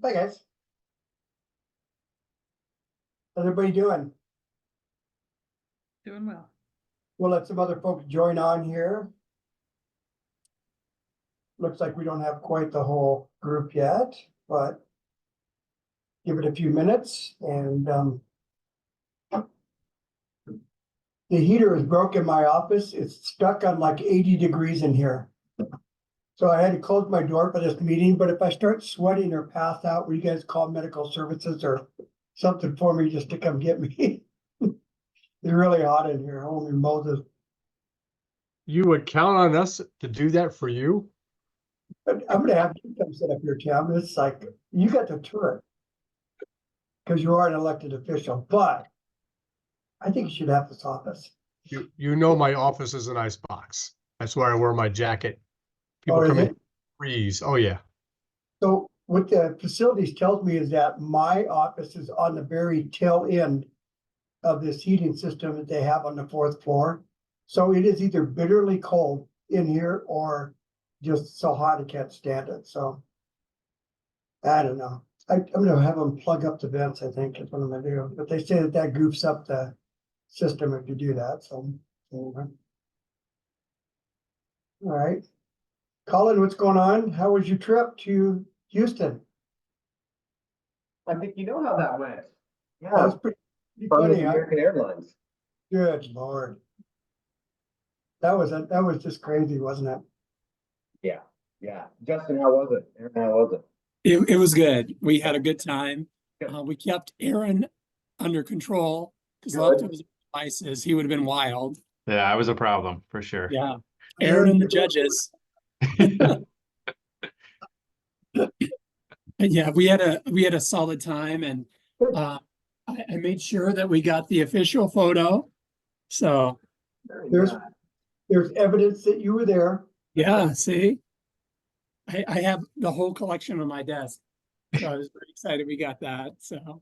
Hi, guys. How's everybody doing? Doing well. We'll let some other folks join on here. Looks like we don't have quite the whole group yet, but give it a few minutes and the heater is broke in my office. It's stuck on like 80 degrees in here. So I had to close my door for this meeting, but if I start sweating or pass out, will you guys call medical services or something for me just to come get me? It's really hot in here. Holy Moses. You would count on us to do that for you? But I'm gonna have you come sit up here, Tim. It's like, you got the tour. Because you are an elected official, but I think you should have this office. You know my office is an ice box. That's where I wear my jacket. People Oh, come is in, it? freeze. Oh, yeah. So what the facilities tells me is that my office is on the very tail end of this heating system that they have on the fourth floor. So it is either bitterly cold in here or just so hot I can't stand it, so. I don't know. I'm gonna have them plug up the vents, I think is what I'm gonna do, but they say that that goofs up the system if you do that, so. Anyway. All right. Colin, what's going on? How was your trip to Houston? I think you know how that went. That Yeah, was pretty fun with funny, huh? American Airlines. Good Lord. That was just crazy, wasn't it? Yeah. Justin, how was it? Aaron, how was it? It was good. We had a good time. Good. We kept Aaron under control because Good. left to his devices, he would have been wild. Yeah, I was a problem for sure. Yeah. Aaron and the judges. Yeah, we had a solid time, and I made sure that we got the official photo. So Very There's good. there's evidence that you were there. yeah, see, I have the whole collection on my desk. So I was very excited we got that. So,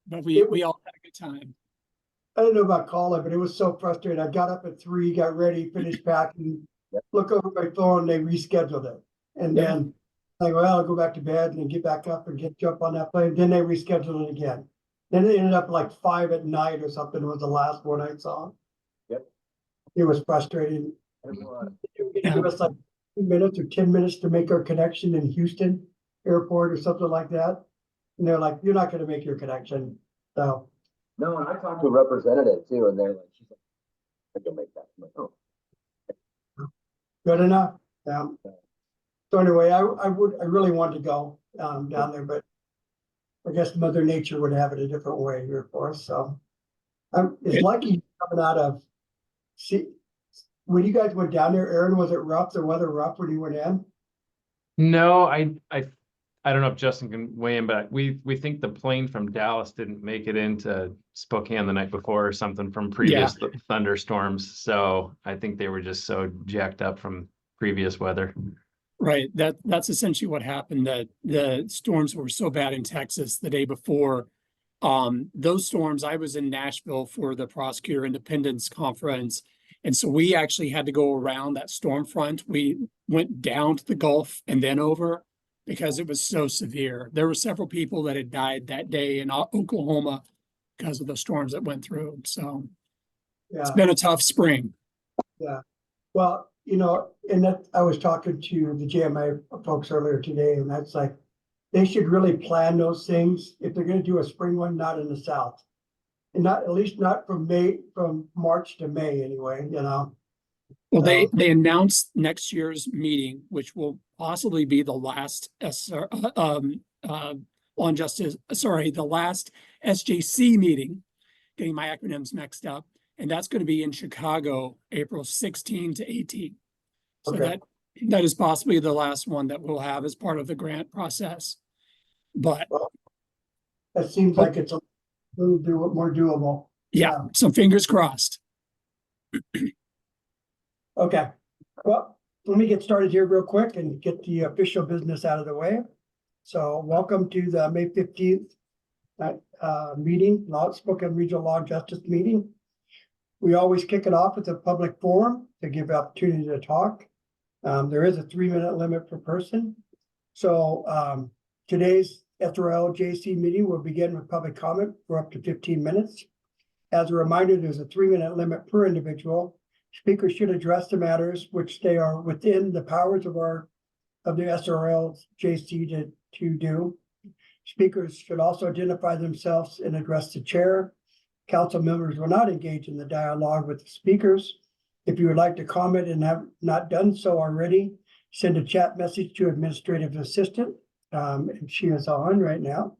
but we all had a good time. I don't know about Colin, but it was so frustrating. I got up at 3, got ready, finished packing, Yep. look over my phone, they rescheduled it. And Yep. then like, well, I'll go back to bed and then get back up and jump on that plane. Then they rescheduled it again. Then it ended up like 5 at night or something was the last one I saw. Yep. It was frustrating. It was. They give us like 2 minutes or 10 minutes to make our connection in Houston airport or something like that. And they're like, you're not gonna make your connection. So, No, and I talked to a representative too, and they're like, she's like, I can make that. I'm like, oh, good enough. So anyway, I really wanted to go down there, but I guess Mother Nature would have it a different way here for us, so. It's lucky coming out of, see, when you guys went down there, Aaron, was it rough, the weather rough when you went in? No, I don't know if Justin can weigh in, but we think the plane from Dallas didn't make it into Spokane the night before or something from previous thunderstorms. So I think they were just so jacked up from previous weather. Right. That's essentially what happened. That the storms were so bad in Texas the day before. Those storms, I was in Nashville for the Prosecutor Independence Conference. And so we actually had to go around that storm front. We went down to the Gulf and then over because it was so severe. There were several people that had died that day in Oklahoma because of the storms that went through. So it's Yeah, been a tough spring. well, you know, and that, I was talking to the JMI folks earlier today, and that's like, they should really plan those things if they're gonna do a spring one, not in the south. And not, at least not from March to May anyway, you know. Well, they announced next year's meeting, which will possibly be the last the last SJC meeting, getting my acronyms mixed up, and that's going to be in Chicago, April 16 to 18. So Okay. that is possibly the last one that we'll have as part of the grant process. But That seems like it's a little more doable. yeah, so fingers crossed. Okay, well, let me get started here real quick and get the official business out of the way. So welcome to the May 15th meeting, Spokane Regional Law and Justice meeting. We always kick it off with a public forum to give opportunity to talk. There is a 3-minute limit per person. So Today's SRLJC meeting will begin with public comment for up to 15 minutes. As a reminder, there's a 3-minute limit per individual. Speakers should address the matters which they are within the powers of the SRLJC to do. Speakers should also identify themselves and address the chair. Council members will not engage in the dialogue with the speakers. If you would like to comment and have not done so already, send a chat message to administrative assistant. And she is on right now.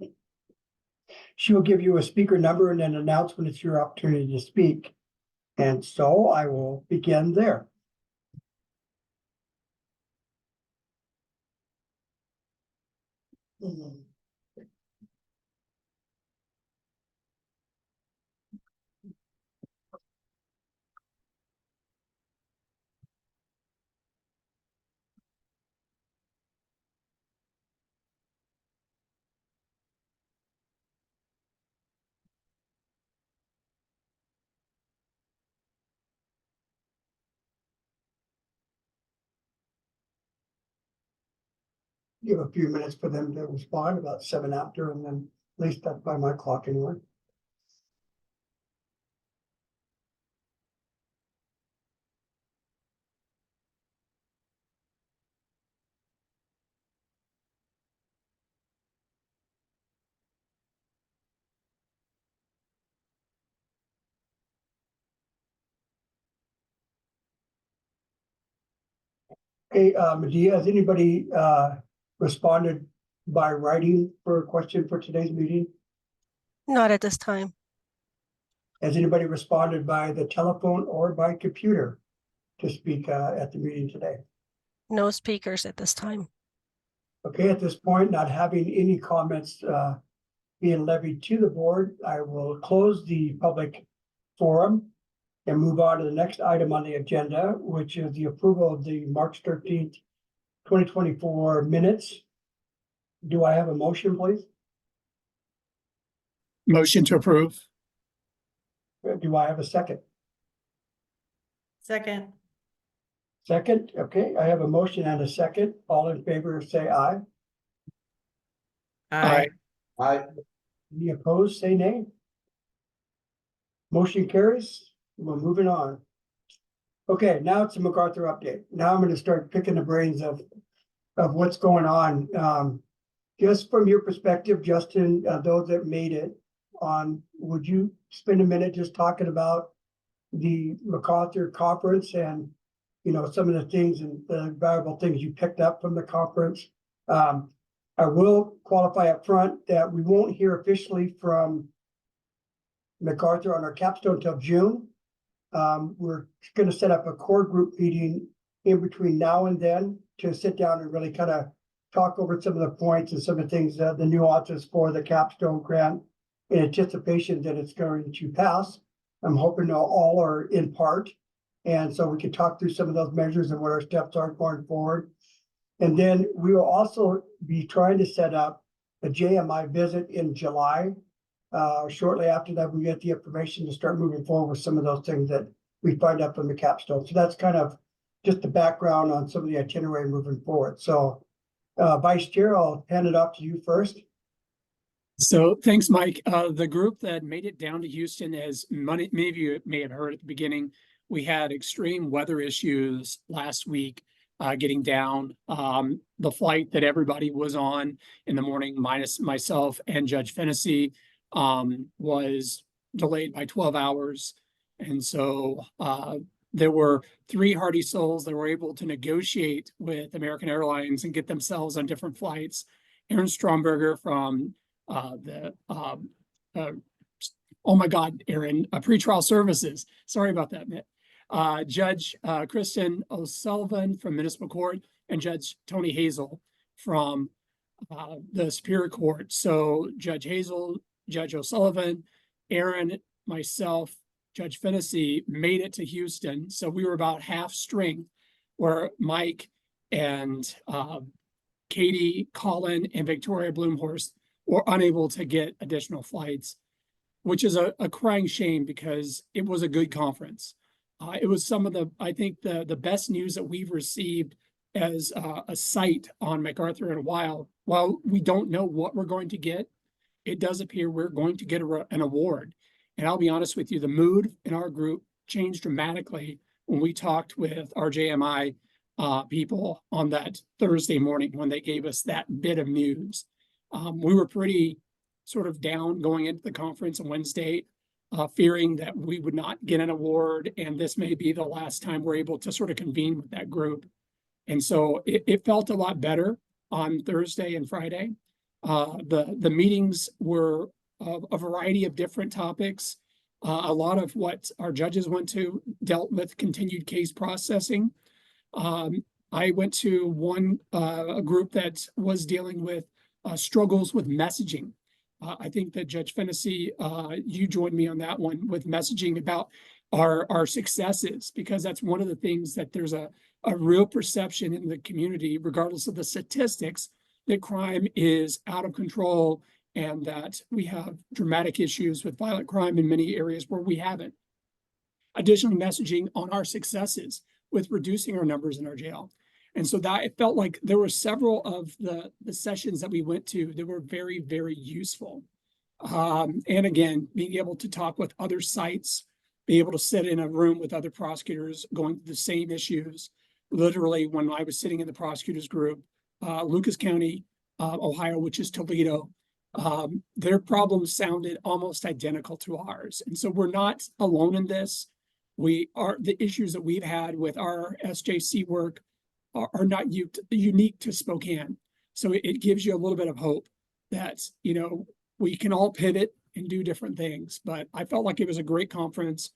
She will give you a speaker number and then announce when it's your opportunity to speak. And so I will begin there. Give a few minutes for them to respond, about 7 after, and then at least that's by my clock anyway. Okay, Medea, has anybody responded by writing for a question for today's meeting? Not at this time. Has anybody responded by the telephone or by computer to speak at the meeting today? No speakers at this time. Okay, at this point, not having any comments being levied to the board, I will close the public forum and move on to the next item on the agenda, which is the approval of the March 13th, 2024 minutes. Do I have a motion, please? Motion to approve. Do I have a second? Second. Second, okay, I have a motion and a second. All in favor, say aye. Aye. Any opposed, say nay. Motion carries. We're moving on. Okay, now it's a MacArthur update. Now I'm going to start picking the brains of what's going on. Just from your perspective, Justin, those that made it on, would you spend a minute just talking about the MacArthur conference and, you know, some of the things and the valuable things you picked up from the conference? I will qualify up front that we won't hear officially from MacArthur on our capstone until June. We're going to set up a core group meeting in between now and then to sit down and really kind of talk over some of the points and some of the things, the nuances for the capstone grant in anticipation that it's going to pass. I'm hoping all are in part. And so we can talk through some of those measures and what our steps are going forward. And then we will also be trying to set up a JMI visit in July. Shortly after that, we get the information to start moving forward with some of those things that we find out from the capstone. So that's kind of just the background on some of the itinerary moving forward. So Vice Chair, I'll hand it off to you first. So thanks, Mike. The group that made it down to Houston, as many of you may have heard at the beginning, we had extreme weather issues last week getting down. The flight that everybody was on in the morning, minus myself and Judge Fennessy, was delayed by 12 hours. And so there were 3 hardy souls that were able to negotiate with American Airlines and get themselves on different flights. Aaron Stromberger from oh my God, Aaron, pretrial services. Sorry about that, Mitt. Judge Kristen O'Sullivan from Municipal Court and Judge Tony Hazel from the Superior Court. So Judge Hazel, Judge O'Sullivan, Aaron, myself, Judge Fennessy made it to Houston. So we were about half strength, where Mike and Katie, Colin, and Victoria Bloomhorst were unable to get additional flights, which is a crying shame because it was a good conference. It was some of the, I think the best news that we've received as a site on MacArthur in a while. While we don't know what we're going to get, it does appear we're going to get an award. And I'll be honest with you, the mood in our group changed dramatically when we talked with RJMI people on that Thursday morning when they gave us that bit of news. We were pretty sort of down going into the conference on Wednesday, fearing that we would not get an award, and this may be the last time we're able to sort of convene with that group. And so it felt a lot better on Thursday and Friday. The meetings were a variety of different topics. A lot of what our judges went to dealt with continued case processing. I went to one a group that was dealing with struggles with messaging. I think that Judge Fennessy, you joined me on that one with messaging about our successes, because that's one of the things that there's a real perception in the community, regardless of the statistics, that crime is out of control and that we have dramatic issues with violent crime in many areas where we haven't. Additionally, messaging on our successes with reducing our numbers in our jail. And so that it felt like there were several of the sessions that we went to that were very, very useful. And again, being able to talk with other sites, being able to sit in a room with other prosecutors going through the same issues. Literally, when I was sitting in the prosecutors group, Lucas County, Ohio, which is Toledo, their problems sounded almost identical to ours. And so we're not alone in this. The issues that we've had with our SJC work are not unique to Spokane. So it gives you a little bit of hope that, you know, we can all pivot and do different things. But I felt like it was a great conference.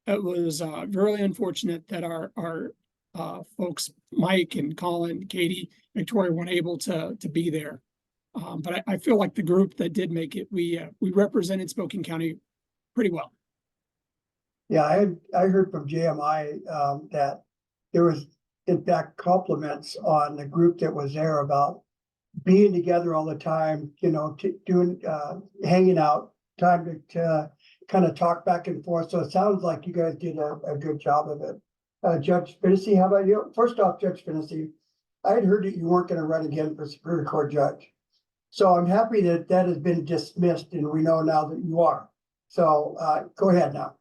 It was really unfortunate that our folks, Mike and Colin, Katie, Victoria, weren't able to be there. But I feel like the group that did make it, we represented Spokane County pretty well. Yeah, I heard from JMI that there was, in fact, compliments on the group that was there about being together all the time, you know, hanging out, time to kind of talk back and forth. So it sounds like you guys did a good job of it. Judge Fennessy, how about you? First off, Judge Fennessy, I had heard that you weren't going to run again for Superior Court judge. So I'm happy that that has been dismissed and we know now that you are. So go ahead now.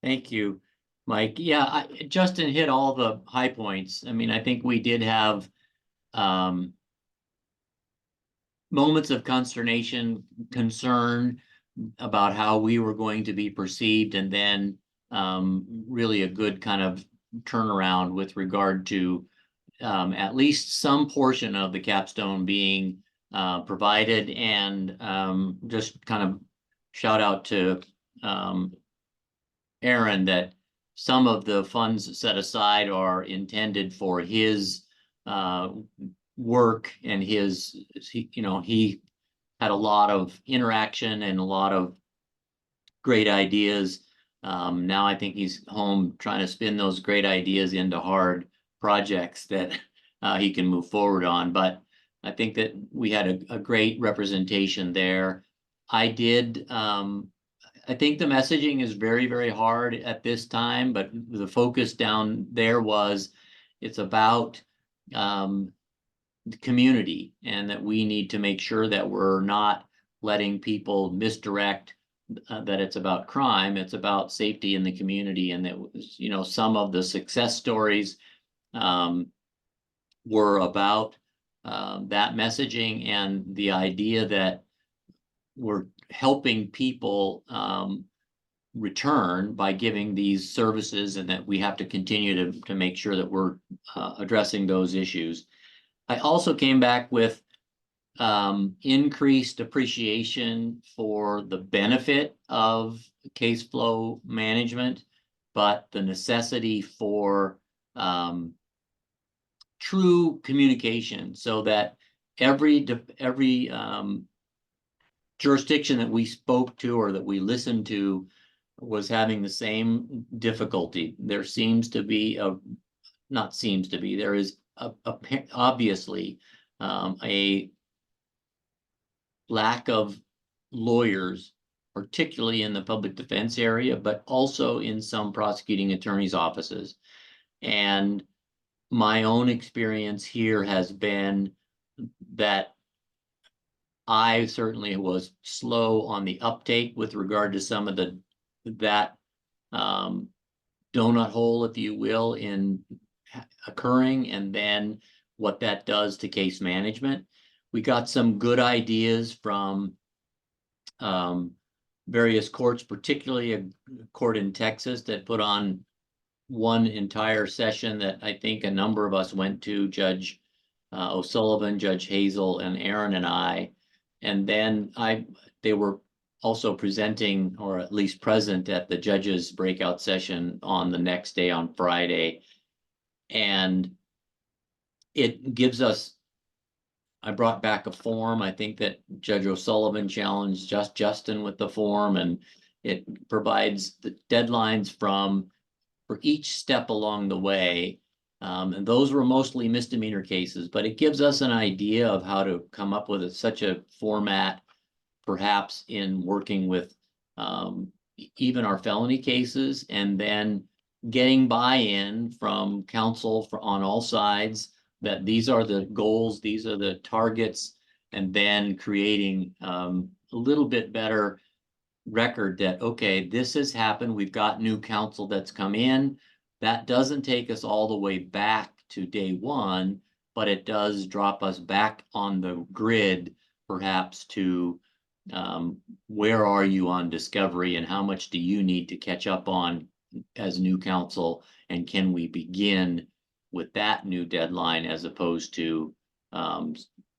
Thank you, Mike. Yeah, Justin hit all the high points. I mean, I think we did have moments of consternation, concern about how we were going to be perceived, and then really a good kind of turnaround with regard to at least some portion of the capstone being provided, and just kind of shout out to Aaron that some of the funds set aside are intended for his work and his, you know, he had a lot of interaction and a lot of great ideas. Now I think he's home trying to spin those great ideas into hard projects that he can move forward on. But I think that we had a great representation there. I think the messaging is very, very hard at this time, but the focus down there was it's about the community, and that we need to make sure that we're not letting people misdirect that it's about crime. It's about safety in the community, and that, you know, some of the success stories were about that messaging and the idea that we're helping people return by giving these services, and that we have to continue to make sure that we're addressing those issues. I also came back with increased appreciation for the benefit of case flow management, but the necessity for true communication, so that every jurisdiction that we spoke to or that we listened to was having the same difficulty. There seems to be there is obviously a lack of lawyers, particularly in the public defense area, but also in some prosecuting attorneys' offices. And my own experience here has been that I certainly was slow on the uptake with regard to some of that donut hole, if you will, in occurring, and then what that does to case management. We got some good ideas from various courts, particularly a court in Texas that put on one entire session that I think a number of us went to, Judge O'Sullivan, Judge Hazel, and Aaron and I. And then they were also presenting, or at least present, at the judges' breakout session on the next day, on Friday. And it gives us, I brought back a form. I think that Judge O'Sullivan challenged Justin with the form, and it provides the deadlines for each step along the way. And those were mostly misdemeanor cases, but it gives us an idea of how to come up with such a format, perhaps in working with even our felony cases, and then getting buy-in from counsel on all sides that these are the goals, these are the targets, and then creating a little bit better record that, okay, this has happened. We've got new counsel that's come in. That doesn't take us all the way back to day one, but it does drop us back on the grid, perhaps, to where are you on discovery and how much do you need to catch up on as new counsel, and can we begin with that new deadline as opposed to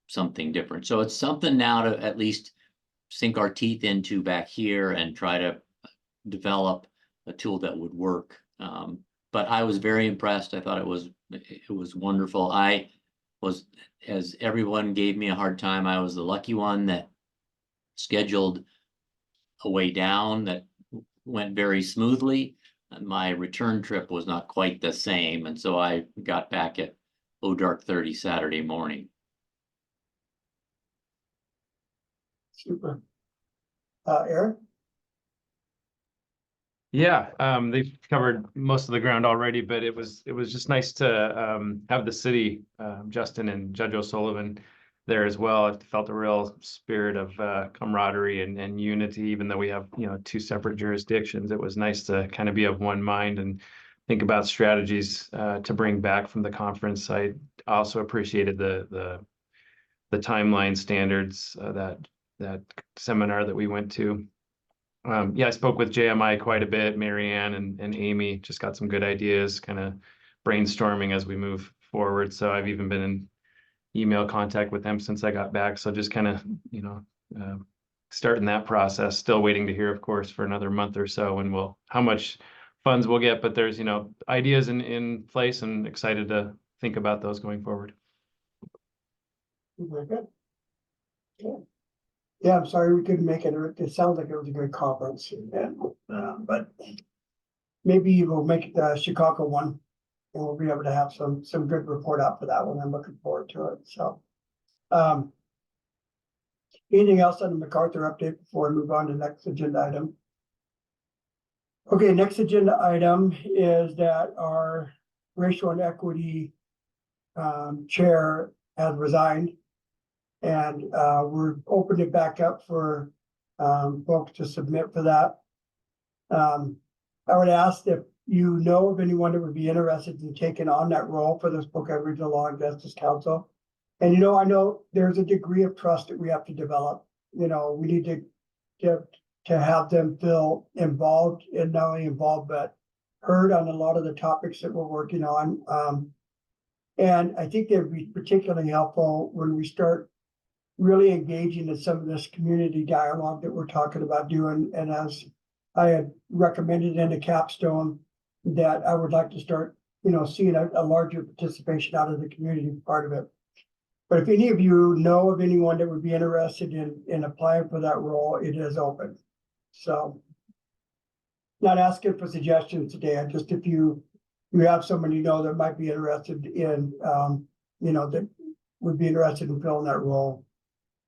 something different. So it's something now to at least sink our teeth into back here and try to develop a tool that would work. But I was very impressed. I thought it was wonderful. I was, as everyone gave me a hard time, I was the lucky one that scheduled a way down that went very smoothly. My return trip was not quite the same, and so I got back at dark 30 Saturday morning. Super. Aaron? Yeah, they've covered most of the ground already, but it was just nice to have the city, Justin and Judge O'Sullivan there as well. I felt a real spirit of camaraderie and unity, even though we have, two separate jurisdictions. It was nice to kind of be of one mind and think about strategies to bring back from the conference. I also appreciated the timeline standards, that seminar that we went to. Yeah, I spoke with JMI quite a bit. Marianne and Amy just got some good ideas, kind of brainstorming as we move forward. So I've even been in email contact with them since I got back. So just kind of, starting that process. Still waiting to hear, of course, for another month or so, and how much funds we'll get. But there's, ideas in place, and excited to think about those going forward. Very good. Yeah, I'm sorry we couldn't make it. It sounds like it was a good conference, but maybe we'll make it the Chicago one, and we'll be able to have some good report out for that one. I'm looking forward to it. So, anything else on the MacArthur update before we move on to the next agenda item? Okay, next agenda item is that our racial and equity chair has resigned. And we're opening it back up for folks to submit for that. I would ask if you know of anyone that would be interested in taking on that role for the Spokane Regional Law and Justice Council. And I know there's a degree of trust that we have to develop. We need to have them feel involved, and not only involved, but heard on a lot of the topics that we're working on. And I think they'd be particularly helpful when we start really engaging in some of this community dialogue that we're talking about doing. And as I had recommended in a capstone, that I would like to start, seeing a larger participation out of the community part of it. But if any of you know of anyone that would be interested in applying for that role, it is open. So not asking for suggestions today, just if you have someone that might be interested in, that would be interested in filling that role.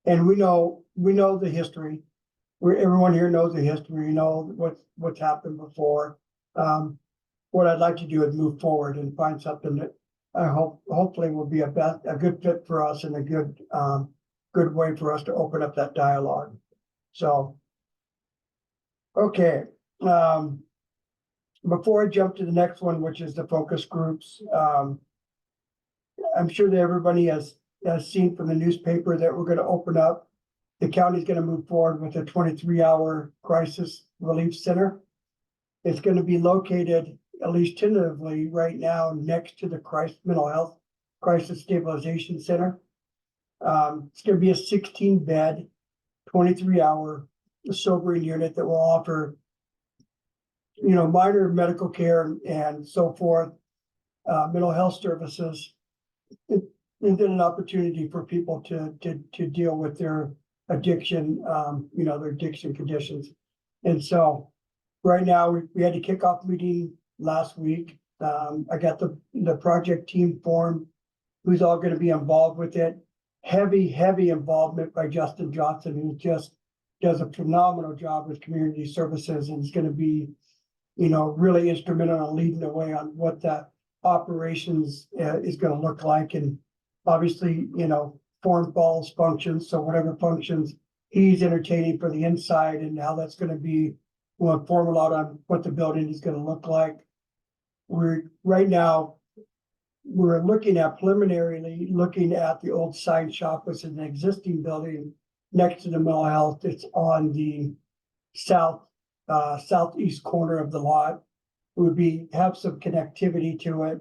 And we know the history. Everyone here knows the history. What's happened before. What I'd like to do is move forward and find something that hopefully will be a good fit for us and a good way for us to open up that dialogue. So, okay, before I jump to the next one, which is the focus groups, I'm sure that everybody has seen from the newspaper that we're going to open up. The county's going to move forward with a 23-hour crisis relief center. It's going to be located, at least tentatively right now, next to the mental health crisis stabilization center. It's going to be a 16-bed, 23-hour sobering unit that will offer, minor medical care and so forth, mental health services, and then an opportunity for people to deal with their addiction, their addiction conditions. And so right now we had a kickoff meeting last week. I got the project team formed, who's all going to be involved with it. Heavy involvement by Justin Johnson, who just does a phenomenal job with community services and is going to be, really instrumental in leading the way on what the operations is going to look like. And obviously, form follows functions. So whatever functions he's entertaining for the inside and how that's going to be, will inform a lot on what the building is going to look like. Right now, we're preliminarily looking at the old sign shop, which is an existing building next to the mental health. It's on the southeast corner of the lot. Have some connectivity to it,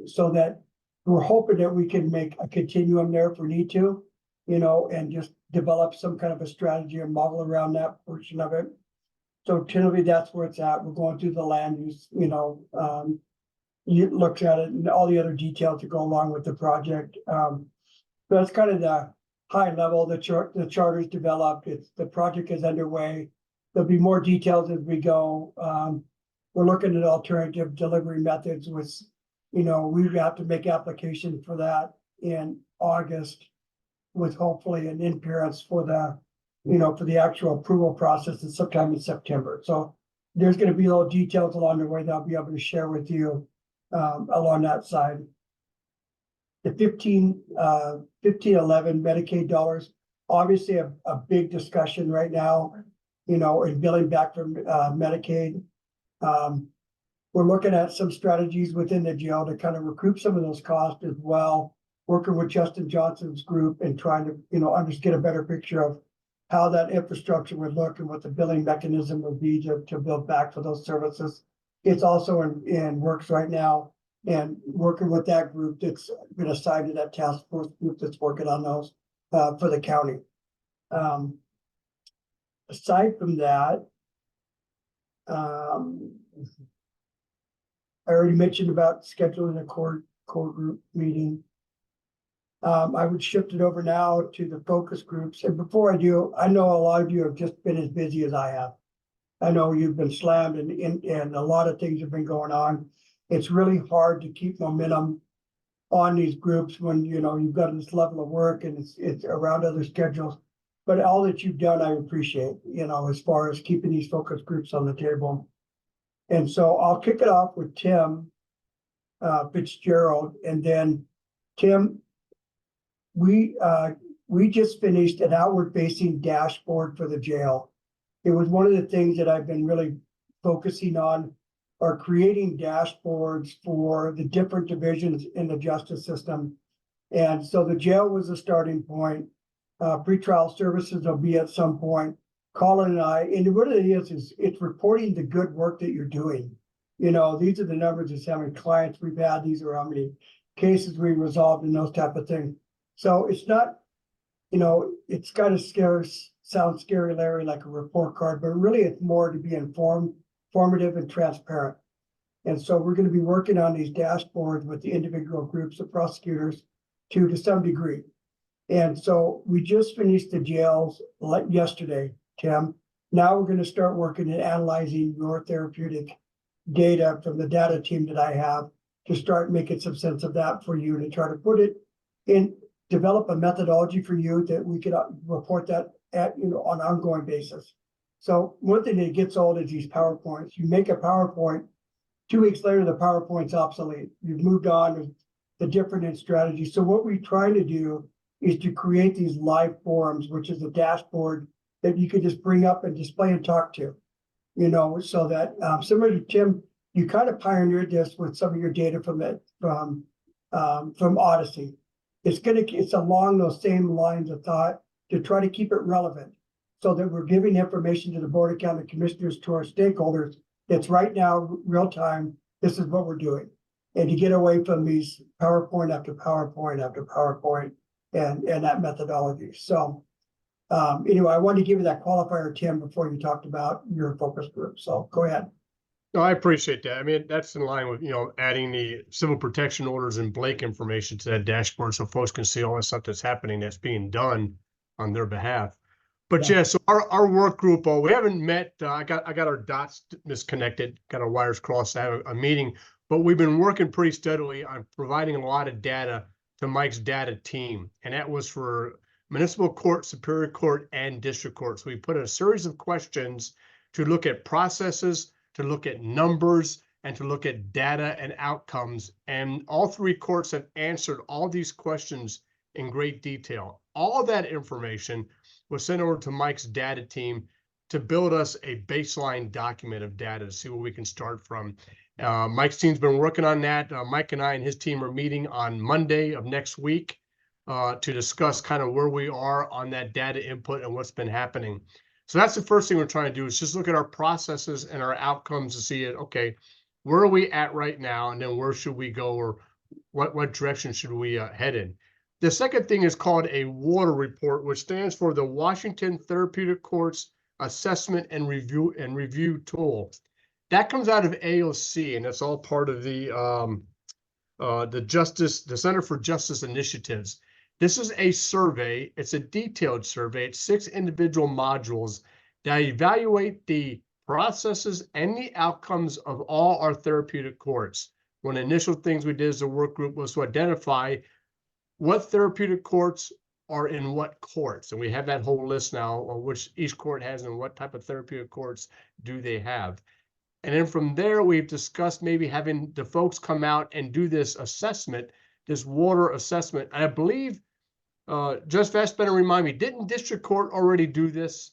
so that we're hoping that we can make a continuum there if we need to, and just develop some kind of a strategy or model around that portion of it. So tentatively, that's where it's at. We're going through the land use, you look at it and all the other details that go along with the project. That's kind of the high level. The charter's developed. The project is underway. There'll be more details as we go. We're looking at alternative delivery methods, which, we have to make application for that in August, with hopefully an appearance for the actual approval process is sometime in September. So there's going to be little details along the way that I'll be able to share with you along that side. The 1511 Medicaid dollars, obviously a big discussion right now, in billing back from Medicaid. We're looking at some strategies within the jail to kind of recoup some of those costs as well, working with Justin Johnson's group and trying to, just get a better picture of how that infrastructure would look and what the billing mechanism would be to build back for those services. It's also in works right now, and working with that group that's been assigned to that task force group that's working on those for the county. Aside from that, I already mentioned about scheduling a core group meeting. I would shift it over now to the focus groups. And before I do, I know a lot of you have just been as busy as I have. I know you've been slammed and a lot of things have been going on. It's really hard to keep momentum on these groups when, you've got this level of work and it's around other schedules. But all that you've done, I appreciate, as far as keeping these focus groups on the table. And so I'll kick it off with Tim Fitzgerald. And then Tim, we just finished an outward facing dashboard for the jail. It was one of the things that I've been really focusing on, are creating dashboards for the different divisions in the justice system. And so the jail was a starting point. Pretrial services will be at some point. Colin and I, and what it is it's reporting the good work that you're doing. These are the numbers of how many clients we've had. These are how many cases we resolved and those type of things. So it's not, it's kind of sounds scary, Larry, like a report card, but really it's more to be informative and transparent. And so we're going to be working on these dashboards with the individual groups of prosecutors to some degree. And so we just finished the jails yesterday, Tim. Now we're going to start working and analyzing your therapeutic data from the data team that I have to start making some sense of that for you, to try to put it in, develop a methodology for you that we could report that at, on an ongoing basis. So one thing that gets old is these PowerPoints. You make a PowerPoint 2 weeks later, the PowerPoint's obsolete. You've moved on to the different strategy. So what we're trying to do is to create these live forums, which is a dashboard that you could just bring up and display and talk to. You know, so that similar to Tim, you kind of pioneered this with some of your data from Odyssey. It's along those same lines of thought to try to keep it relevant, so that we're giving information to the Board of County Commissioners, to our stakeholders. That's right now, real time. This is what we're doing, and to get away from these PowerPoint after PowerPoint after PowerPoint and that methodology. So. Anyway, I wanted to give you that qualifier, Tim, before you talked about your focus group. So go ahead. No, I appreciate that. I mean, that's in line with, adding the civil protection orders and Blake information to that dashboard so folks can see all the stuff that's happening that's being done on their behalf. But Yeah. so our work group, we haven't met. I got our dots misconnected, got our wires crossed to have a meeting, but we've been working pretty steadily on providing a lot of data to Mike's data team. And that was for municipal court, superior court, and district court. So we put a series of questions to look at processes, to look at numbers, and to look at data and outcomes. And all 3 courts have answered all these questions in great detail. All of that information was sent over to Mike's data team to build us a baseline document of data to see where we can start from. Mike's team's been working on that. Mike and I and his team are meeting on Monday of next week to discuss kind of where we are on that data input and what's been happening. So that's the first thing we're trying to do, is just look at our processes and our outcomes to see it. Okay, where are we at right now? And then where should we go, or what direction should we head in? The second thing is called a water report, which stands for the Washington Therapeutic Courts Assessment and Review Tool. That comes out of AOC, and it's all part of the Center for Justice Initiatives. This is a survey. It's a detailed survey. It's 6 individual modules that evaluate the processes and the outcomes of all our therapeutic courts. One of the initial things we did as a work group was to identify what therapeutic courts are in what courts. And we have that whole list now of which each court has and what type of therapeutic courts do they have. And then from there, we've discussed maybe having the folks come out and do this assessment, this water assessment. And I believe, Judge Fassbender, remind me, didn't district court already do this?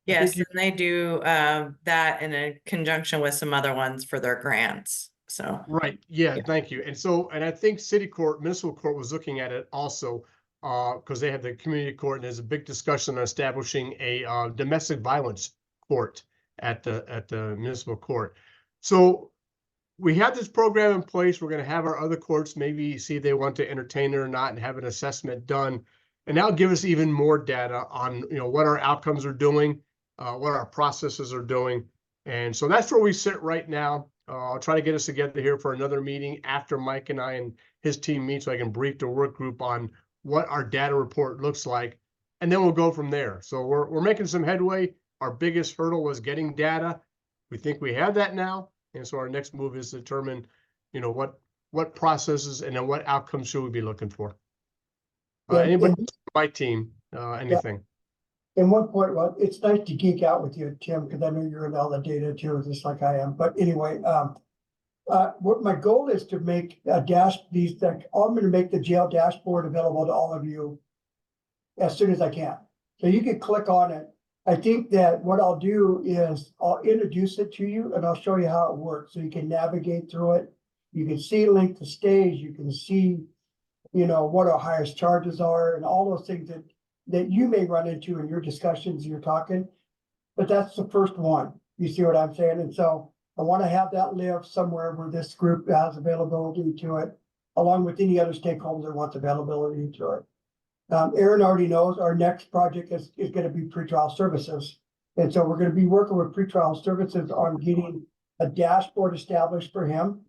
Yes, and they do that in a conjunction with some other ones for their grants. So Right. Yeah. Thank you. And I think city court, municipal court was looking at it also because they have the community court, and there's a big discussion on establishing a domestic violence court at the municipal court. So we have this program in place. We're going to have our other courts maybe see if they want to entertain it or not and have an assessment done. And that'll give us even more data on, what our outcomes are doing, what our processes are doing. And so that's where we sit right now. I'll try to get us together here for another meeting after Mike and I and his team meet, so I can brief the work group on what our data report looks like. And then we'll go from there. So we're making some headway. Our biggest hurdle was getting data. We think we have that now. And so our next move is to determine, what processes and then what outcomes should we be looking for. Anybody on my team, anything? And one point, well, it's nice to geek out with you, Tim, because I know you're in all the data too, just like I am. But anyway, what my goal is to make I'm going to make the jail dashboard available to all of you as soon as I can. So you can click on it. I think that what I'll do is I'll introduce it to you and I'll show you how it works, so you can navigate through it. You can see length of stays. You can see, what our highest charges are and all those things that you may run into in your discussions, you're talking. But that's the first one. You see what I'm saying? And so I want to have that live somewhere where this group has availability to it, along with any other stakeholder that wants availability to it. Aaron already knows our next project is going to be pretrial services. And so we're going to be working with pretrial services on getting a dashboard established for him.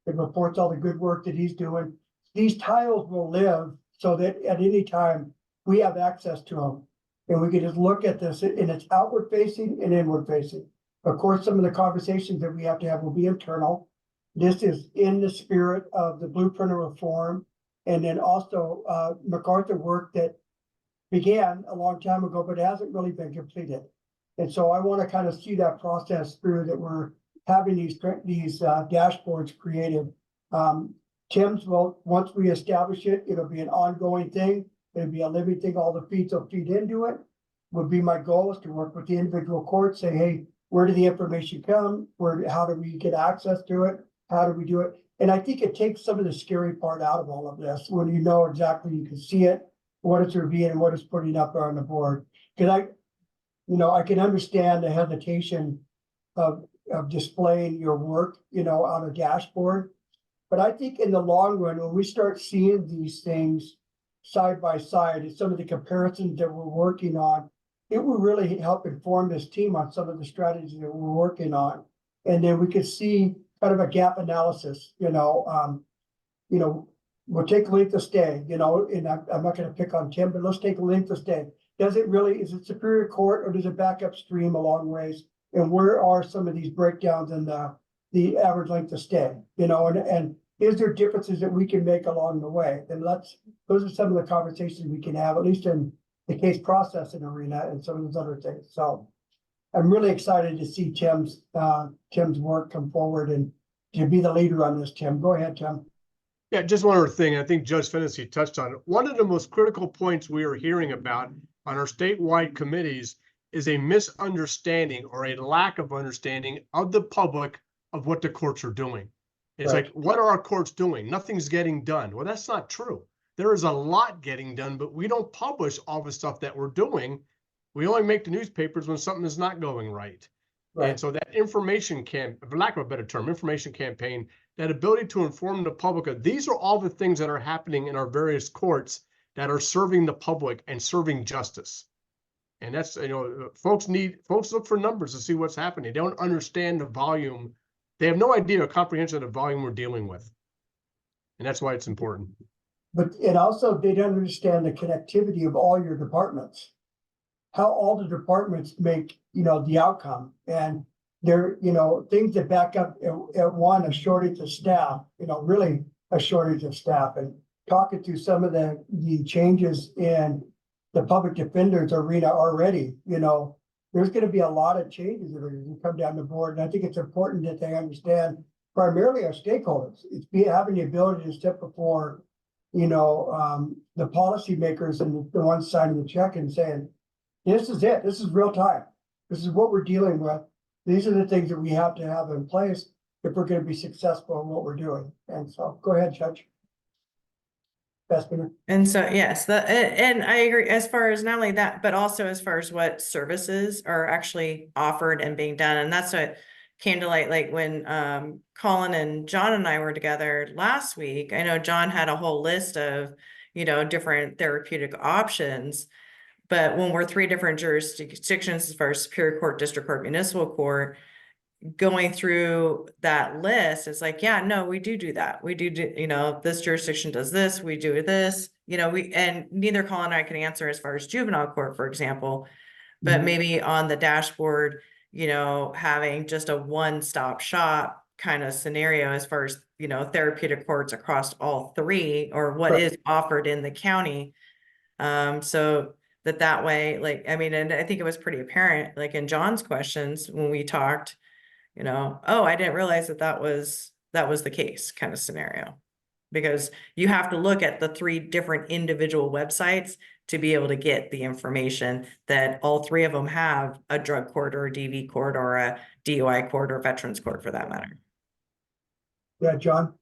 It reports all the good work that he's doing. These tiles will live so that at any time we have access to them. And we can just look at this, and it's outward facing and inward facing. Of course, some of the conversations that we have to have will be internal. This is in the spirit of the blueprint of reform. And then also MacArthur work that began a long time ago, but hasn't really been completed. And so I want to kind of see that process through, that we're having these dashboards created. Tim's will, once we establish it, it'll be an ongoing thing. It'll be a living thing. All the feeds will feed into it. Would be my goal is to work with the individual courts, say, hey, where did the information come? How do we get access to it? How do we do it? And I think it takes some of the scary part out of all of this, when you know exactly, you can see it, what it's revealing, what it's putting up there on the board. Because I can understand the hesitation of displaying your work, on a dashboard. But I think in the long run, when we start seeing these things side by side and some of the comparisons that we're working on, it will really help inform this team on some of the strategies that we're working on. And then we could see kind of a gap analysis, we'll take length of stay, and I'm not gonna pick on Tim, but let's take length of stay. Is it Superior Court or does it back upstream a long ways? And where are some of these breakdowns in the average length of stay, and is there differences that we can make along the way? And those are some of the conversations we can have, at least in the case processing arena and some of those other things. So I'm really excited to see Tim's work come forward and to be the leader on this, Tim. Go ahead, Tim. Yeah, just one other thing. I think Judge Fennessy touched on it. One of the most critical points we are hearing about on our statewide committees is a misunderstanding or a lack of understanding of the public of what the courts are doing. It's Right. like, what are our courts doing? Nothing's getting done. Well, that's not true. There is a lot getting done, but we don't publish all the stuff that we're doing. We only make the newspapers when something is not going right. And so that information for lack of a better term, information campaign, that ability to inform the public of these are all the things that are happening in our various courts that are serving the public and serving justice. And that's, folks look for numbers to see what's happening. They don't understand the volume. They have no idea or comprehension of the volume we're dealing with. And that's why it's important. But it also, they don't understand the connectivity of all your departments. How all the departments make, the outcome. And there, things that back up at one, a shortage of staff, really a shortage of staff. And talking to some of the changes in the public defenders arena already, there's going to be a lot of changes that are going to come down the board. And I think it's important that they understand primarily our stakeholders. It's having the ability to step before, the policymakers and the ones signing the check and saying, this is it. This is real time. This is what we're dealing with. These are the things that we have to have in place if we're going to be successful in what we're doing. And so go ahead, Judge. And so, yes, and I agree as far as not only that, but also as far as what services are actually offered and being done. And that's what came to light, like when Colin and John and I were together last week. I know John had a whole list of, different therapeutic options. But when we're three different jurisdictions, as far as Superior Court, District Court, Municipal Court, going through that list, it's like, yeah, no, we do that. We do, this jurisdiction does this, we do this, and neither Colin and I can answer as far as juvenile court, for example, but maybe on the dashboard, having just a one-stop shop kind of scenario as far as, therapeutic courts across all three or what is offered in the county. So that way, and I think it was pretty apparent, like in John's questions when we talked, oh, I didn't realize that was the case kind of scenario, because you have to look at the three different individual websites to be able to get the information that all three of them have a drug court or a DV court or a DUI court or veterans court for that matter. Yeah, John.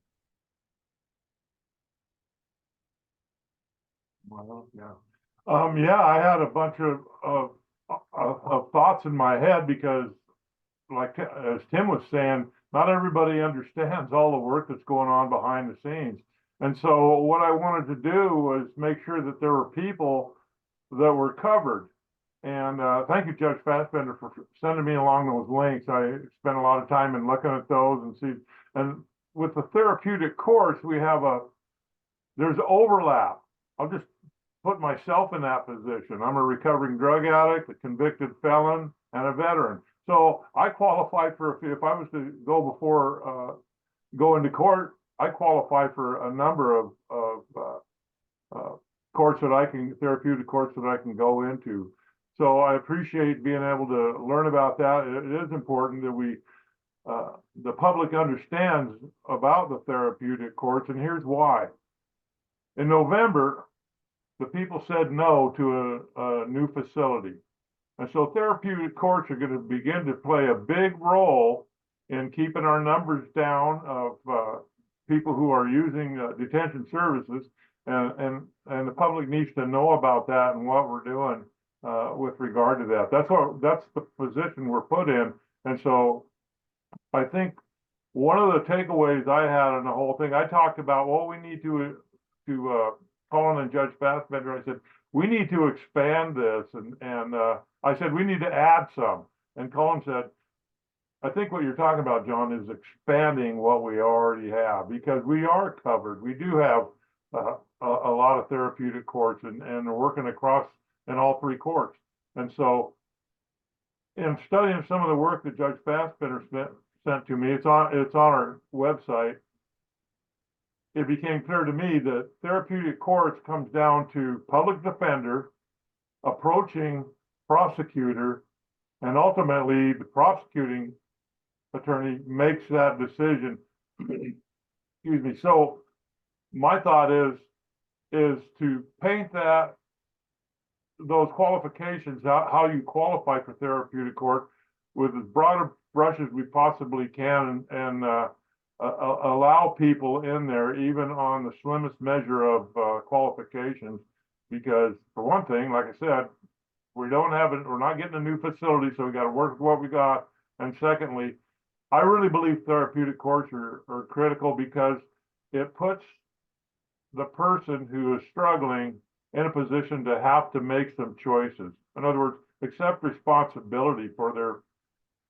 Well, yeah. I had a bunch of thoughts in my head because, like as Tim was saying, not everybody understands all the work that's going on behind the scenes. And so what I wanted to do was make sure that there were people that were covered. And thank you, Judge Fassbender, for sending me along those links. I spent a lot of time in looking at those and see. And with the therapeutic course, there's overlap. I'll just put myself in that position. I'm a recovering drug addict, a convicted felon, and a veteran. So I qualify for, if I was to go into court, I qualify for a number of courts therapeutic courts that I can go into. So I appreciate being able to learn about that. It is important that we the public understands about the therapeutic courts, and here's why. In November, the people said no to a new facility. And so therapeutic courts are going to begin to play a big role in keeping our numbers down of people who are using detention services. And the public needs to know about that and what we're doing with regard to that. That's the position we're put in. And so I think one of the takeaways I had on the whole thing, I talked about, well, we need to Colin and Judge Fassbender, I said, we need to expand this. And I said, we need to add some. And Colin said, I think what you're talking about, John, is expanding what we already have, because we are covered. We do have a lot of therapeutic courts and are working across in all 3 courts. And so in studying some of the work that Judge Fassbender sent to me, it's on our website. It became clear to me that therapeutic courts comes down to public defender approaching prosecutor, and ultimately the prosecuting attorney makes that decision. Excuse me. So my thought is to paint those qualifications, how you qualify for therapeutic court, with as broad a brush as we possibly can, and allow people in there, even on the slimmest measure of qualifications. Because for one thing, like I said, we're not getting a new facility, so we got to work with what we got. And secondly, I really believe therapeutic courts are critical, because it puts the person who is struggling in a position to have to make some choices. In other words, accept responsibility for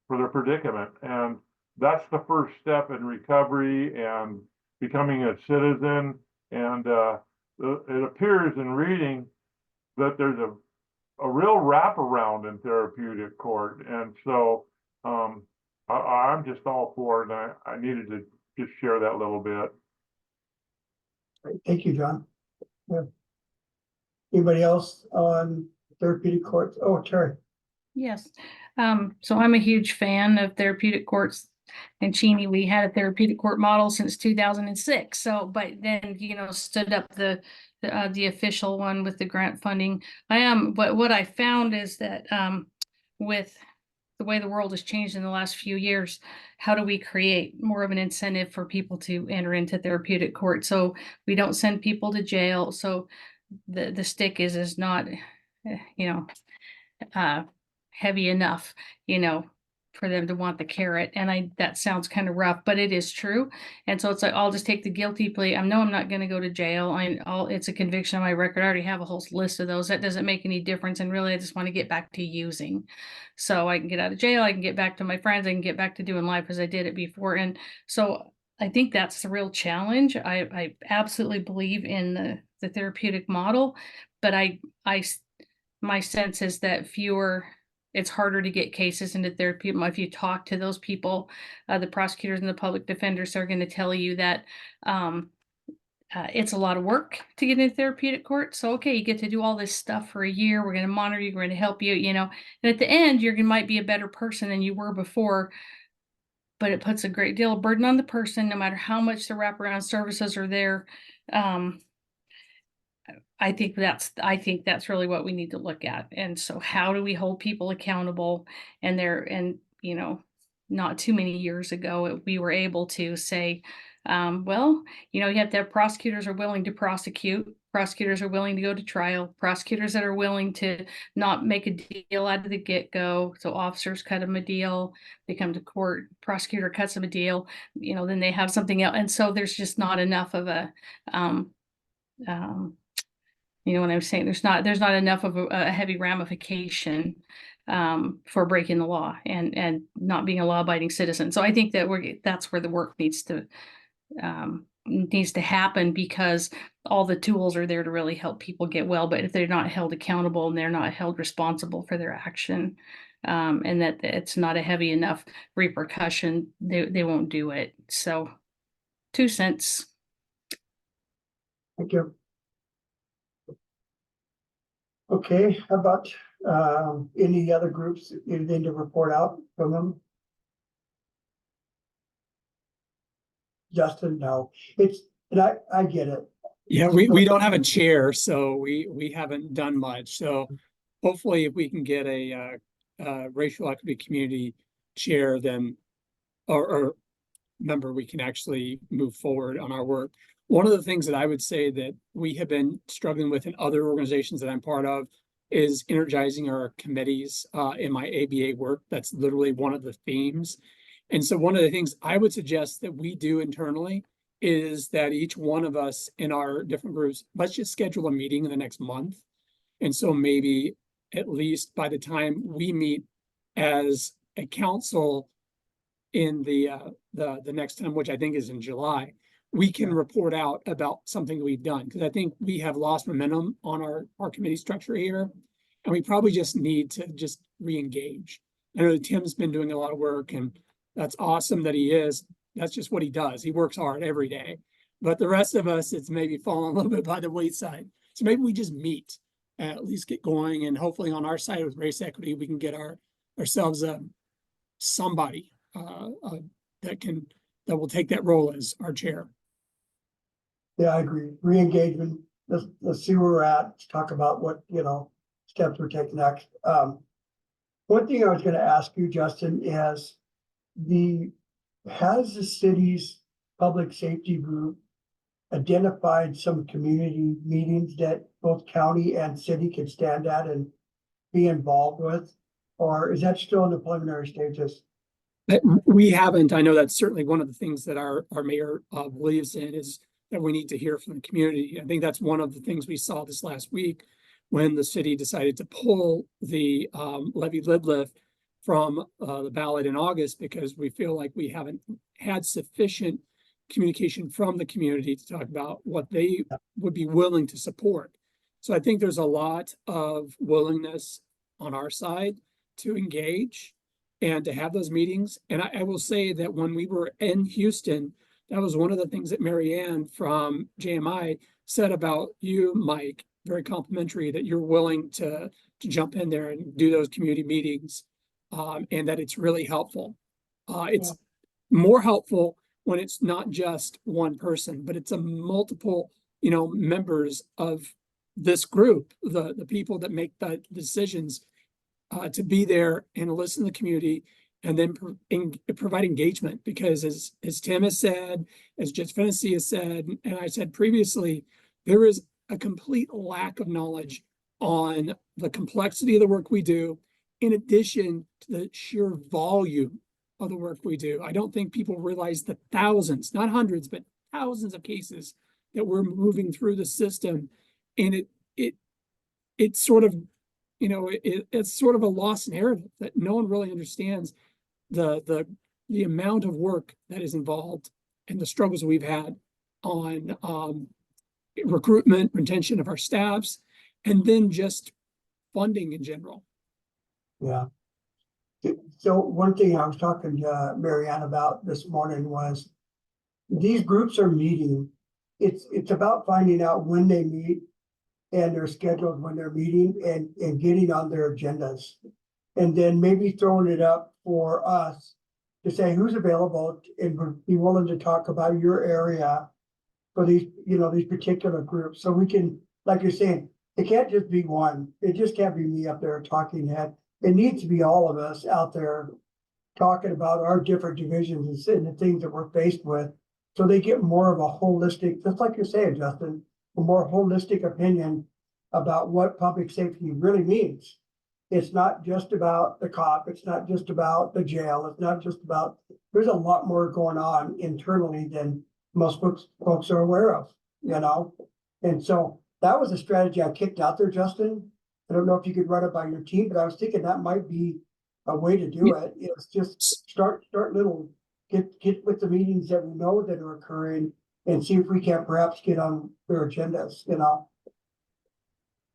their predicament. And that's the first step in recovery and becoming a citizen. And it appears in reading that there's a real wraparound in therapeutic court. And so I'm just all for it. And I needed to just share that little bit. Great. Thank you, John. Yeah. Anybody else on therapeutic courts? Oh, Terry. Yes. So I'm a huge fan of therapeutic courts. And Cheney, we had a therapeutic court model since 2006. So, but then, stood up the official one with the grant funding. But what I found is that with the way the world has changed in the last few years, how do we create more of an incentive for people to enter into therapeutic court? So we don't send people to jail. So the stick is not, heavy enough, for them to want the carrot. And that sounds kind of rough, but it is true. And so it's like, I'll just take the guilty plea. I know I'm not going to go to jail. It's a conviction on my record. I already have a whole list of those. That doesn't make any difference. And really, I just want to get back to using. So I can get out of jail. I can get back to my friends. I can get back to doing life as I did it before. And so I think that's the real challenge. I absolutely believe in the therapeutic model, but my sense is that it's harder to get cases into therapy. If you talk to those people, the prosecutors and the public defenders are going to tell you that it's a lot of work to get into therapeutic court. So, okay, you get to do all this stuff for a year. We're going to monitor you. We're going to help you, and at the end, you might be a better person than you were before. But it puts a great deal of burden on the person, no matter how much the wraparound services are there. I think that's really what we need to look at. And so how do we hold people accountable? And not too many years ago, we were able to say, you have to have prosecutors are willing to prosecute, prosecutors are willing to go to trial, prosecutors that are willing to not make a deal out of the get-go. So officers cut them a deal, they come to court, prosecutor cuts them a deal, then they have something else. And so there's just not enough of a, what I'm saying, there's not enough of a heavy ramification for breaking the law and not being a law-abiding citizen. So I think that that's where the work needs to happen, because all the tools are there to really help people get well. But if they're not held accountable and they're not held responsible for their action, and that it's not a heavy enough repercussion, they won't do it. So 2 cents. Thank you. Okay, how about any other groups, anything to report out from them? Justin, no, and I get it. Yeah, we don't have a chair, so we haven't done much. So hopefully if we can get a racial equity community chair, then or member, we can actually move forward on our work. One of the things that I would say that we have been struggling with in other organizations that I'm part of is energizing our committees in my ABA work. That's literally one of the themes. And so one of the things I would suggest that we do internally is that each one of us in our different groups, let's just schedule a meeting in the next month. And so maybe at least by the time we meet as a council in the next time, which I think is in July, we can report out about something we've done. Because I think we have lost momentum on our committee structure here. And we probably just need to just re-engage. I know that Tim's been doing a lot of work, and that's awesome that he is. That's just what he does. He works hard every day. But the rest of us, it's maybe fallen a little bit by the wayside. So maybe we just meet, at least get going, and hopefully on our side with race equity, we can get ourselves somebody that will take that role as our chair. Yeah, I agree. Re-engagement, let's see where we're at, let's talk about what, steps we're taking next. One thing I was gonna ask you, Justin, is has the city's public safety group identified some community meetings that both county and city can stand at and be involved with? Or is that still in the preliminary stages? We haven't. I know that's certainly one of the things that our mayor believes in, is that we need to hear from the community. I think that's one of the things we saw this last week when the city decided to pull the levy lid lift from the ballot in August, because we feel like we haven't had sufficient communication from the community to talk about what they would be willing to support. So I think there's a lot of willingness on our side to engage and to have those meetings. And I will say that when we were in Houston, that was one of the things that Marianne from JMI said about you, Mike, very complimentary, that you're willing to jump in there and do those community meetings, and that it's really helpful. It's more helpful when it's not just one person, but it's a multiple, members of this group, the people that make the decisions, to be there and listen to the community, and then provide engagement. Because as Tim has said, as Judge Fennessy has said, and I said previously, there is a complete lack of knowledge on the complexity of the work we do, in addition to the sheer volume of the work we do. I don't think people realize the thousands, not hundreds, but thousands of cases that we're moving through the system. And it's sort of, it's sort of a lost narrative that no one really understands the amount of work that is involved and the struggles we've had on recruitment, retention of our staffs, and then just funding in general. Yeah. So one thing I was talking to Marianne about this morning was these groups are meeting. It's about finding out when they meet and their schedules when they're meeting, and getting on their agendas. And then maybe throwing it up for us to say who's available and would be willing to talk about your area for these, these particular groups. So we can, like you're saying, it can't just be one. It just can't be me up there talking head. It needs to be all of us out there talking about our different divisions and the things that we're faced with. So they get more of a holistic, just like you're saying, Justin, a more holistic opinion about what public safety really means. It's not just about the cop. It's not just about the jail. It's not just about, there's a lot more going on internally than most folks are aware of, And so that was a strategy I kicked out there, Justin. I don't know if you could run it by your team, but I was thinking that might be a way to do it. It's just start little, get with the meetings that we know that are occurring, and see if we can perhaps get on their agendas,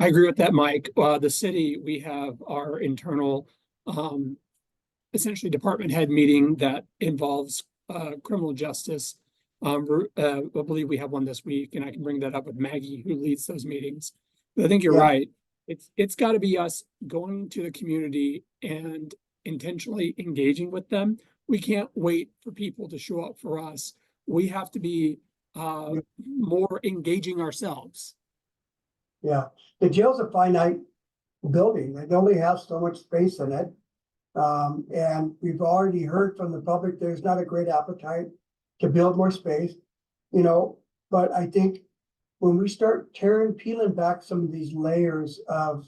I agree with that, Mike. The city, we have our internal, essentially department head meeting that involves criminal justice. I believe we have one this week, and I can bring that up with Maggie, who leads those meetings. But I think you're right. It's got to be us going to the community and intentionally engaging with them. We can't wait for people to show up for us. we have to be more engaging ourselves. Yeah, the jail's a finite building. It only has so much space in it. And we've already heard from the public, there's not a great appetite to build more space, you know, but I think when we start peeling back some of these layers of,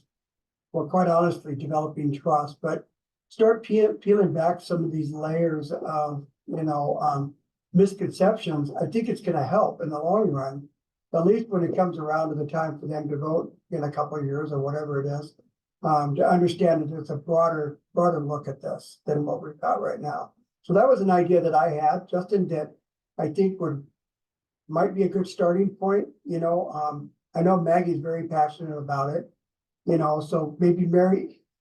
well, quite honestly, developing trust, but start peeling back some of these layers of, you know, misconceptions, I think it's gonna help in the long run, at least when it comes around to the time for them to vote in a couple of years or whatever it is, to understand that there's a broader look at this than what we've got right now. So that was an idea that I had, Justin, that I think might be a good starting point, you know. I know Maggie's very passionate about it, you know, so maybe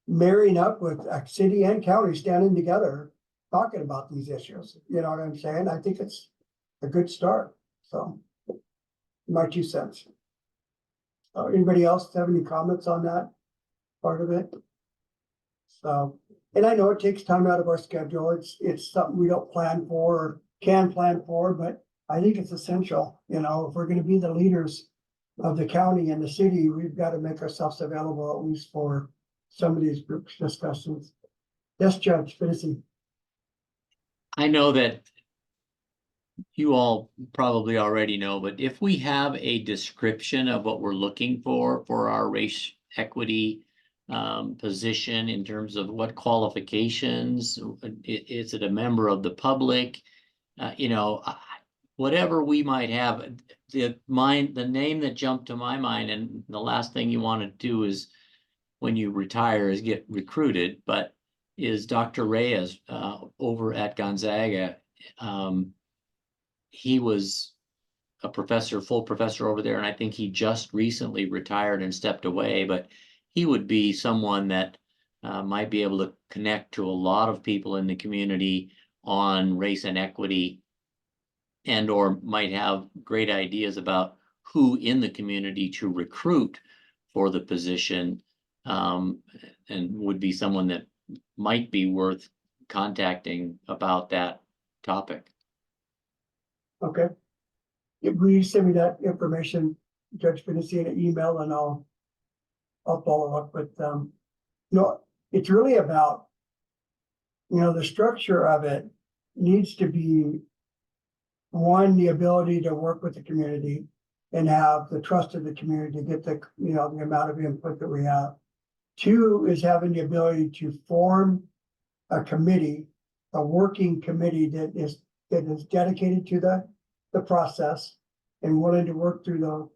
marrying up with a city and county standing together, talking about these issues, you know what I'm saying? I think it's a good start, so my 2 cents. Anybody else have any comments on that part of it? So, and I know it takes time out of our schedule. It's something we don't plan for or can plan for, but I think it's essential, you know, if we're gonna be the leaders of the county and the city, we've got to make ourselves available at least for some of these group discussions. Yes, Judge Fitzy. I know that you all probably already know, but if we have a description of what we're looking for our race equity position in terms of what qualifications, is it a member of the public? You know, whatever we might have, the name that jumped to my mind, and the last thing you want to do is when you retire is get recruited, but is Dr. Reyes over at Gonzaga. He was a professor, full professor over there, and I think he just recently retired and stepped away, but he would be someone that might be able to connect to a lot of people in the community on race and equity, and or might have great ideas about who in the community to recruit for the position, and would be someone that might be worth contacting about that topic. Okay. Will you send me that information, Judge Fitzy, in an email, and I'll follow up with, you know, it's really about, you know, the structure of it needs to be, one, the ability to work with the community and have the trust of the community to get the, you know, the amount of input that we have. 2 is having the ability to form a committee, a working committee that is dedicated to the process and willing to work through the,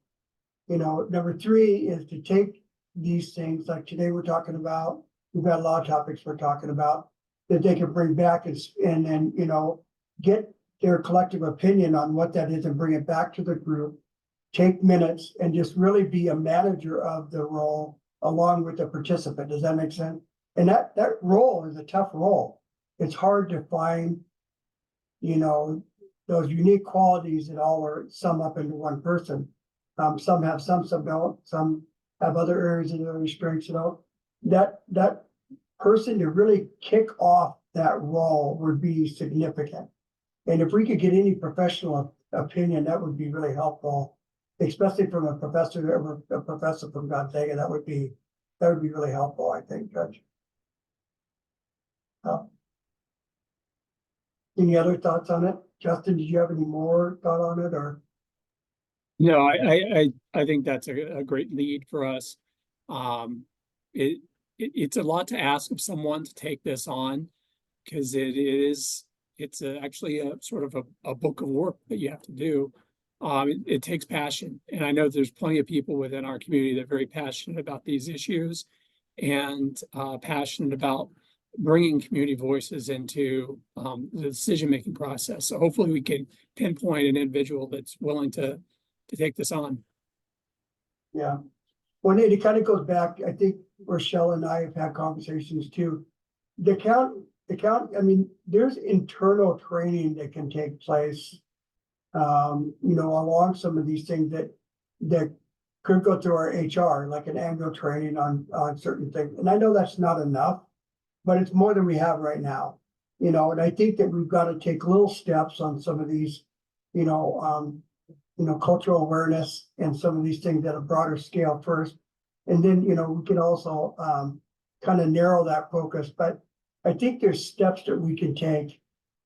you know. Number 3 is to take these things, like today we're talking about, we've got a lot of topics we're talking about, that they can bring back and then, you know, get their collective opinion on what that is and bring it back to the group, take minutes, and just really be a manager of the role along with the participant. Does that make sense? And that role is a tough role. It's hard to find, you know, those unique qualities that all are sum up into one person. Some have some don't, some have other areas of their strengths, you know. That person to really kick off that role would be significant. And if we could get any professional opinion, that would be really helpful, especially from a professor from Gonzaga. That would be really helpful, I think, Judge. Any other thoughts on it? Justin, did you have any more thought on it, or? No, I think that's a great lead for us. It's a lot to ask of someone to take this on, because it's actually a sort of a book of work that you have to do. It takes passion, and I know there's plenty of people within our community that are very passionate about these issues and passionate about bringing community voices into the decision-making process. So hopefully we can pinpoint an individual that's willing to take this on. Yeah. Well, it kind of goes back, I think Rochelle and I have had conversations too. The count, I mean, there's internal training that can take place, you know, along some of these things that could go through our HR, like an annual training on certain things. And I know that's not enough, but it's more than we have right now, you know. And I think that we've got to take little steps on some of these cultural awareness and some of these things at a broader scale first. And then, we can also, kind of narrow that focus, but I think there's steps that we can take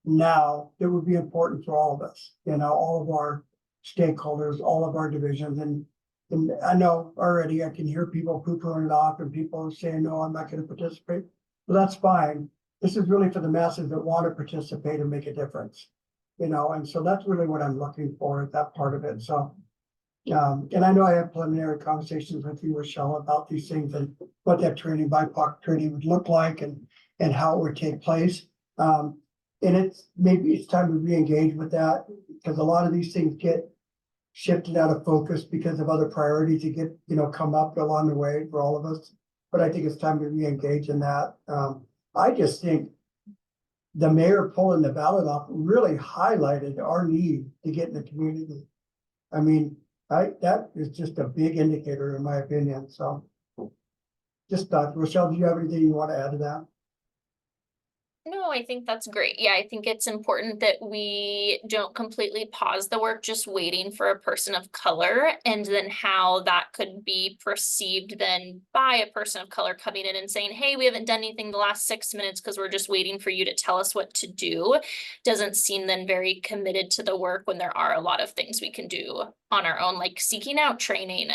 now that would be important for all of us, all of our stakeholders, all of our divisions. And I know already I can hear people poo-pooing it off and people saying, no, I'm not going to participate. Well, that's fine. This is really for the masses that want to participate and make a difference, and so that's really what I'm looking for, that part of it. So, and I know I have preliminary conversations with you, Rochelle, about these things and what that training, BIPOC training would look like and how it would take place. And maybe it's time to re-engage with that because a lot of these things get shifted out of focus because of other priorities that get, come up along the way for all of us. But I think it's time to re-engage in that. I just think the mayor pulling the ballot off really highlighted our need to get in the community. I mean, that is just a big indicator in my opinion. So just thought, Rochelle, do you have anything you want to add to that? No, I think that's great. Yeah, I think it's important that we don't completely pause the work just waiting for a person of color and then how that could be perceived then by a person of color coming in and saying, hey, we haven't done anything the last 6 minutes because we're just waiting for you to tell us what to do. Doesn't seem then very committed to the work when there are a lot of things we can do on our own, like seeking out training,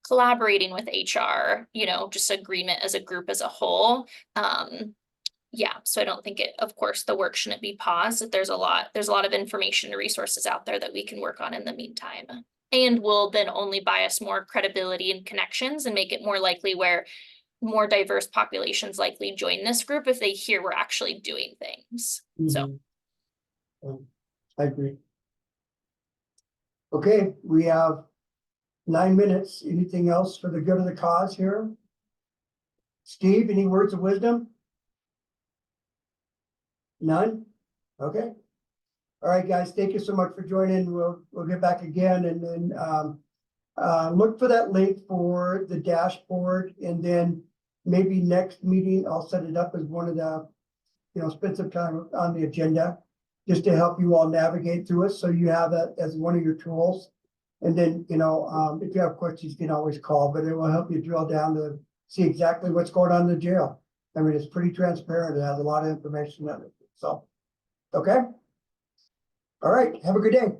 collaborating with HR, just agreement as a group as a whole. Yeah, so I don't think of course, the work shouldn't be paused. There's a lot of information and resources out there that we can work on in the meantime. And will then only buy us more credibility and connections and make it more likely where more diverse populations likely join this group if they hear we're actually doing things. So I agree. Okay, we have 9 minutes. Anything else for the good of the cause here? Steve, any words of wisdom? None? Okay. All right, guys, thank you so much for joining. We'll get back again and then look for that link for the dashboard, and then maybe next meeting, I'll set it up as one of the, spend some time on the agenda just to help you all navigate through it. So you have that as one of your tools. And then, if you have questions, you can always call, but it will help you drill down to see exactly what's going on in the jail. I mean, it's pretty transparent. It has a lot of information in it. So, okay. All right. Have a good day.